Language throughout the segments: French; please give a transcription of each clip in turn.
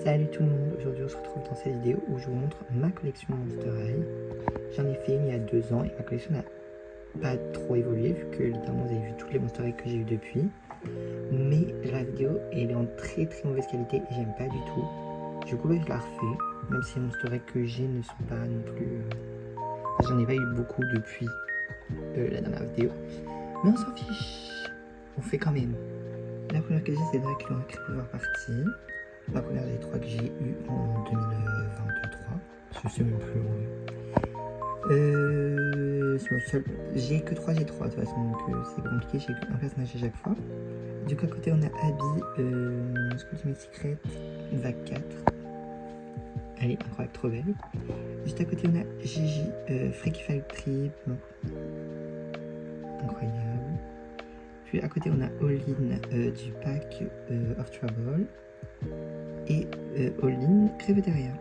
Salut tout le monde, aujourd'hui on se retrouve dans cette vidéo où je vous montre ma collection Monster High. J'en ai fait une il y a 2 ans et ma collection n'a pas trop évolué vu que évidemment vous avez vu toutes les Monster High que j'ai eu depuis. Mais la vidéo elle est en très mauvaise qualité et j'aime pas du tout. Du coup je la refais, même si les Monster High que j'ai ne sont pas non plus... J'en ai pas eu beaucoup depuis la dernière vidéo. Mais on s'en fiche, on fait quand même. La première que j'ai c'est Dracula Creeper Party. La première des 3 que j'ai eu en 2023. Je sais même plus. C'est mon seul. J'ai que 3 G3 de toute façon, donc c'est compliqué. J'ai un personnage à chaque fois. Du coup, à côté, on a Abby, Ultimate Secret, Vague 4. Elle est incroyable, trop belle. Juste à côté, on a Gigi, Freaky Five Trip. Incroyable. Puis à côté, on a All-in du pack of Trouble. Et All-in Créveteria.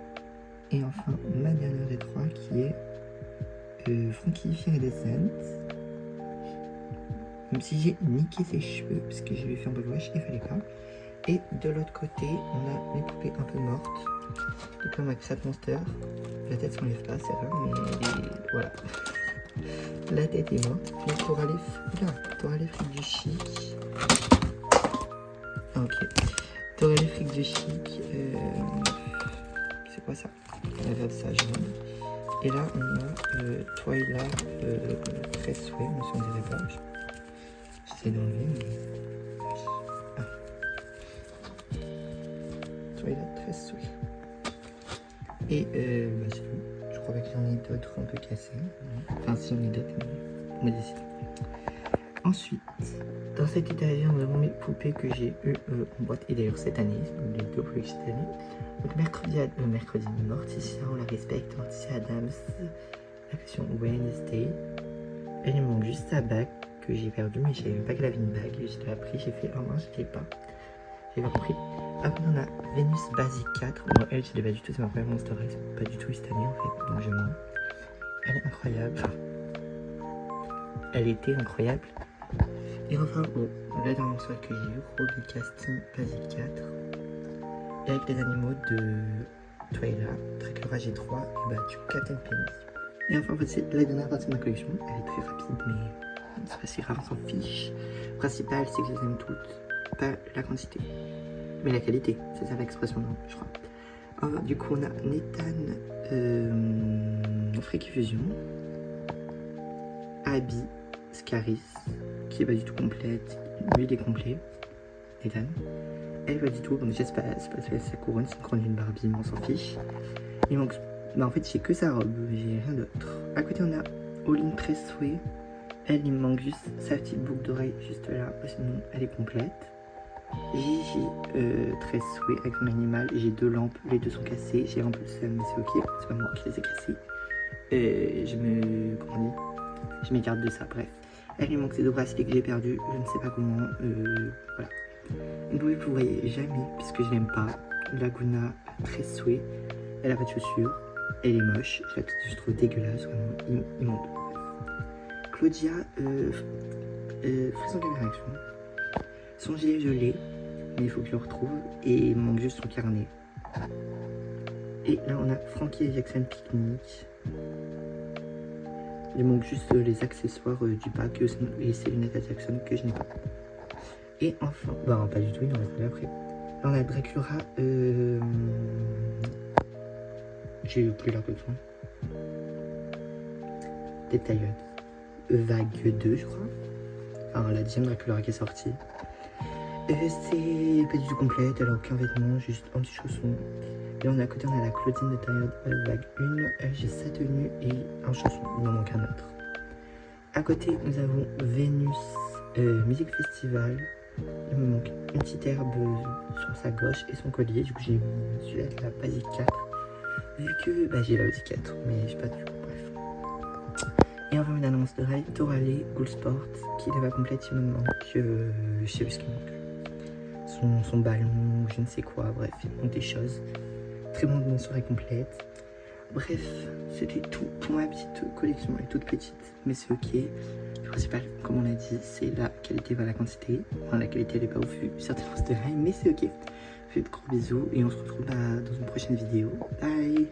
Et enfin ma dernière des 3 qui est Frankie Iridescent. Même si j'ai niqué ses cheveux parce que j'ai lui fait un ball wash et fallait pas. Et de l'autre côté on a mes poupées un peu mortes. Donc là on a Xat Monster. La tête s'enlève pas, c'est rare, mais voilà. La tête est morte. Puis t'auras les frics du chic. Ok. T'auras les frics du chic. C'est quoi ça? La versage. Et là on a Twilight Tressway, mais si on dirait pas. J'essaie d'enlever, mais. Ah. Twilight Tressway. Et bah c'est tout. Je crois qu'il y en a d'autres un peu cassés. Enfin, si on est d'autres, mais décidé. Ensuite, dans cette étagère, nous avons mes poupées que j'ai eues en boîte, et d'ailleurs cette année, donc les 2 poupées cette année. Donc mercredi, Morticia, on la respecte, Morticia Adams, l'action Wednesday. Elle me manque juste sa bague que j'ai perdue, mais je savais même pas qu'elle avait une bague. Je l'ai appris, j'ai fait, oh mince, je l'ai pas. J'ai pas compris. Après, on a Venus Basic 4. Bon, elle, je l'ai pas du tout, c'est ma première Monster High, pas du tout cette année en fait, donc je mens. Elle est incroyable. Elle était incroyable. Et enfin, bon, la dernière soirée que j'ai eu, Road de Casting Basic 4. Et avec les animaux de Twilight, Dracula G3 et bah du Captain Penny. Et enfin, voici la dernière partie de ma collection. Elle est très rapide, mais c'est pas si grave, on s'en fiche. Le principal, c'est que je les aime toutes. Pas la quantité, mais la qualité. C'est ça l'expression, je crois. Alors, du coup, on a Nathan Freaky Fusion, Abby, Scaris, qui est pas du tout complète. Lui, il est complet. Nathan. Elle pas du tout, donc déjà c'est pas sa couronne, c'est une couronne d'une Barbie, mais on s'en fiche. Il manque, bah en fait j'ai que sa robe, j'ai rien d'autre. À côté on a All-in Tressway. Elle, il me manque juste sa petite boucle d'oreille juste là, sinon elle est complète. Gigi Tressway avec son animal, j'ai 2 lampes, les 2 sont cassées, j'ai un peu le seum mais c'est ok, c'est pas moi qui les ai cassées. Je m'écarte de ça, bref. Elle lui manque ses 2 bracelets que j'ai perdus, je ne sais pas comment, voilà. Louis, vous voyez jamais, puisque je l'aime pas. Laguna Tressway, elle a pas de chaussures, elle est moche, je trouve dégueulasse, vraiment, immonde. Claudia, Frisson Caméra Action. Son gilet, je l'ai, mais il faut que je le retrouve, et il me manque juste son carnet. Et là, on a Frankie et Jackson Picnic. Il manque juste les accessoires du pack et c'est lunettes à Jackson que je n'ai pas. Et enfin, bah pas du tout, il en reste après. Là on a Dracula, j'ai plus la collection. Détaillade. Vague 2 je crois. Enfin la deuxième Dracula qui est sortie. C'est pas du tout complète, elle a aucun vêtement, juste un petit chausson. Et on a à côté on a la Claudine de Taillade Vague 1, j'ai sa tenue et un chausson, il m'en manque un autre. À côté nous avons Vénus Music Festival. Il me manque une petite herbe sur sa gauche et son collier, du coup j'ai mis celui-là de la Basic 4. Vu que bah, j'ai la Basic 4, mais j'ai pas du tout, bref. Et enfin une annonce de Rail, Torale, Ghoul Sport, qui n'est pas complète, il me manque, je sais plus ce qu'il manque. Son ballon, je ne sais quoi, bref, il manque des choses. Très bon de soirée complète. Bref, c'était tout pour ma petite collection, elle est toute petite, mais c'est ok. Le principal, comme on l'a dit, c'est la qualité vers la quantité. Enfin, la qualité elle est pas ouf vu certaines Monster High, mais c'est ok. fais de gros bisous et on se retrouve dans une prochaine vidéo. Bye!